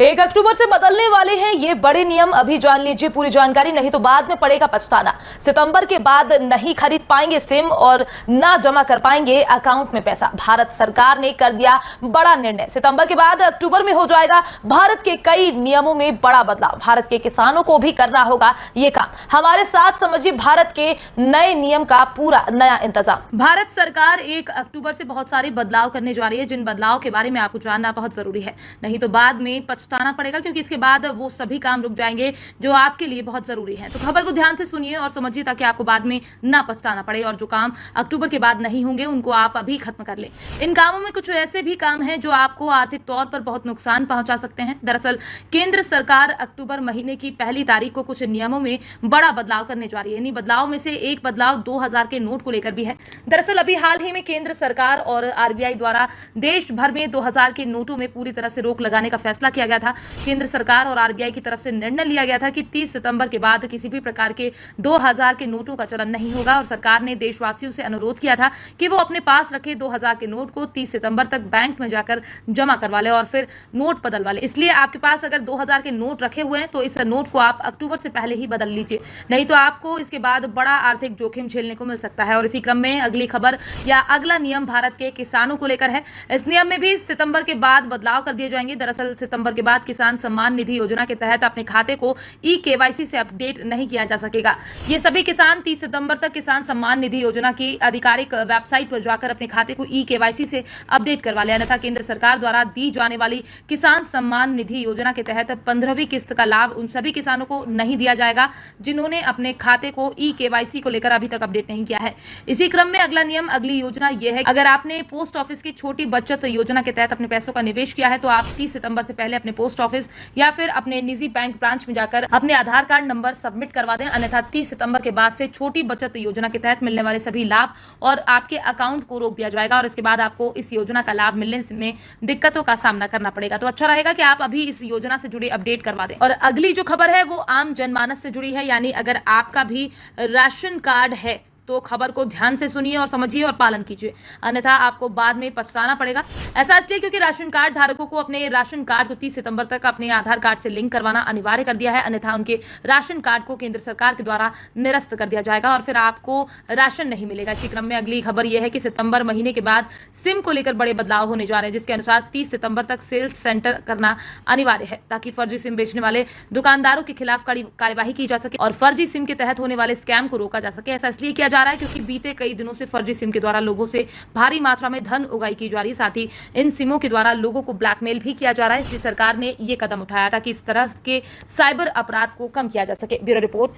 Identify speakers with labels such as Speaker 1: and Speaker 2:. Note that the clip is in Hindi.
Speaker 1: 1 अक्टूबर से बदलने वाले हैं ये बड़े नियम। अभी जान लीजिए पूरी जानकारी, नहीं तो बाद में पड़ेगा पछताना। सितंबर के बाद नहीं खरीद पाएंगे सिम और ना जमा कर पाएंगे अकाउंट में पैसा। भारत सरकार ने कर दिया बड़ा निर्णय। सितंबर के बाद अक्टूबर में हो जाएगा भारत के कई नियमों में बड़ा बदलाव। भारत के किसानों को भी करना होगा ये काम। हमारे साथ समझिए भारत के नए नियम का पूरा नया इंतजाम। भारत सरकार 1 अक्टूबर से बहुत सारे बदलाव करने जा रही है, जिन बदलाव के बारे में आपको जानना बहुत जरूरी है, नहीं तो बाद में पछताना पड़ेगा, क्योंकि इसके बाद वो सभी काम रुक जाएंगे जो आपके लिए बहुत जरूरी है। तो खबर को ध्यान से सुनिए और समझिए ताकि आपको बाद में ना पछताना पड़े, और जो काम अक्टूबर के बाद नहीं होंगे उनको आप अभी खत्म कर लें। इन कामों में कुछ ऐसे भी काम हैं जो आपको आर्थिक तौर पर बहुत नुकसान पहुंचा सकते हैं। दरअसल केंद्र सरकार अक्टूबर महीने की पहली तारीख को कुछ नियमों में बड़ा बदलाव करने जा रही है। इन्हीं बदलाव में से एक बदलाव 2000 के नोट को लेकर भी है। दरअसल अभी हाल ही में केंद्र सरकार और आरबीआई द्वारा देश भर में 2000 के नोटों में पूरी तरह से रोक लगाने का फैसला किया गया था। केंद्र सरकार और आरबीआई की तरफ से निर्णय लिया गया था कि 30 सितंबर के बाद किसी भी प्रकार के 2000 के नोटों का चलन नहीं होगा, और सरकार ने देशवासियों से अनुरोध किया था कि वो अपने पास रखे 2000 के नोट को 30 सितंबर तक बैंक में जाकर जमा करवा ले और फिर नोट बदलवा ले। इसलिए आपके पास अगर 2000 के नोट रखे हुए हैं तो इस नोट को आप अक्टूबर से पहले ही बदल लीजिए, नहीं तो आपको इसके बाद बड़ा आर्थिक जोखिम झेलने को मिल सकता है। और इसी क्रम में अगली खबर या अगला नियम भारत के किसानों को लेकर है। इस नियम में भी सितंबर के बाद बदलाव कर दिए जाएंगे। दरअसल सितंबर के बाद किसान सम्मान निधि योजना के तहत अपने खाते को ई-केवाईसी से अपडेट नहीं किया जा सकेगा। ये सभी किसान 30 सितंबर तक किसान सम्मान निधि योजना की आधिकारिक वेबसाइट पर जाकर अपने खाते को ई-केवाईसी से अपडेट करवा ले, अन्यथा केंद्र सरकार द्वारा दी जाने वाली किसान सम्मान निधि योजना के तहत 15वीं किस्त का लाभ उन सभी किसानों को नहीं दिया जाएगा जिन्होंने अपने खाते को ई-केवाईसी को लेकर अभी तक अपडेट नहीं किया है। इसी क्रम में अगला नियम, अगली योजना यह है, अगर आपने पोस्ट ऑफिस की छोटी बचत योजना के तहत अपने पैसों का निवेश किया है तो आप 30 सितंबर से पहले अपने पोस्ट ऑफिस या फिर अपने निजी बैंक ब्रांच में जाकर अपने आधार कार्ड नंबर सबमिट करवा दें, अन्यथा 30 सितंबर के बाद से छोटी बचत योजना के तहत मिलने वाले सभी लाभ और आपके अकाउंट को रोक दिया जाएगा, और इसके बाद आपको इस योजना का लाभ मिलने में दिक्कतों का सामना करना पड़ेगा। तो अच्छा रहेगा कि आप अभी इस योजना से जुड़ी अपडेट करवा दें। और अगली जो खबर है वो आम जनमानस से जुड़ी है, यानी अगर आपका भी राशन कार्ड है तो खबर को ध्यान से सुनिए और समझिए और पालन कीजिए, अन्यथा आपको बाद में पछताना पड़ेगा। ऐसा इसलिए क्योंकि राशन कार्ड धारकों को अपने राशन कार्ड को 30 सितंबर तक अपने आधार कार्ड से लिंक करवाना अनिवार्य कर दिया है, अन्यथा उनके राशन कार्ड को केंद्र सरकार के द्वारा निरस्त कर दिया जाएगा और फिर आपको राशन नहीं मिलेगा। इसी क्रम में अगली खबर यह है कि सितंबर महीने के बाद सिम को लेकर बड़े बदलाव होने जा रहे हैं, जिसके अनुसार 30 सितंबर तक सेल्स सेंटर करना अनिवार्य है, ताकि फर्जी सिम बेचने वाले दुकानदारों के खिलाफ कड़ी कार्यवाही की जा सके और फर्जी सिम के तहत होने वाले स्कैम को रोका जा सके। ऐसा इसलिए किया जा रहा है क्योंकि बीते कई दिनों से फर्जी सिम के द्वारा लोगों से भारी मात्रा में धन उगाही की जा रही है, साथ ही इन सिमों के द्वारा लोगों को ब्लैकमेल भी किया जा रहा है। इसलिए सरकार ने ये कदम उठाया ताकि इस तरह के साइबर अपराध को कम किया जा सके। Bureau report.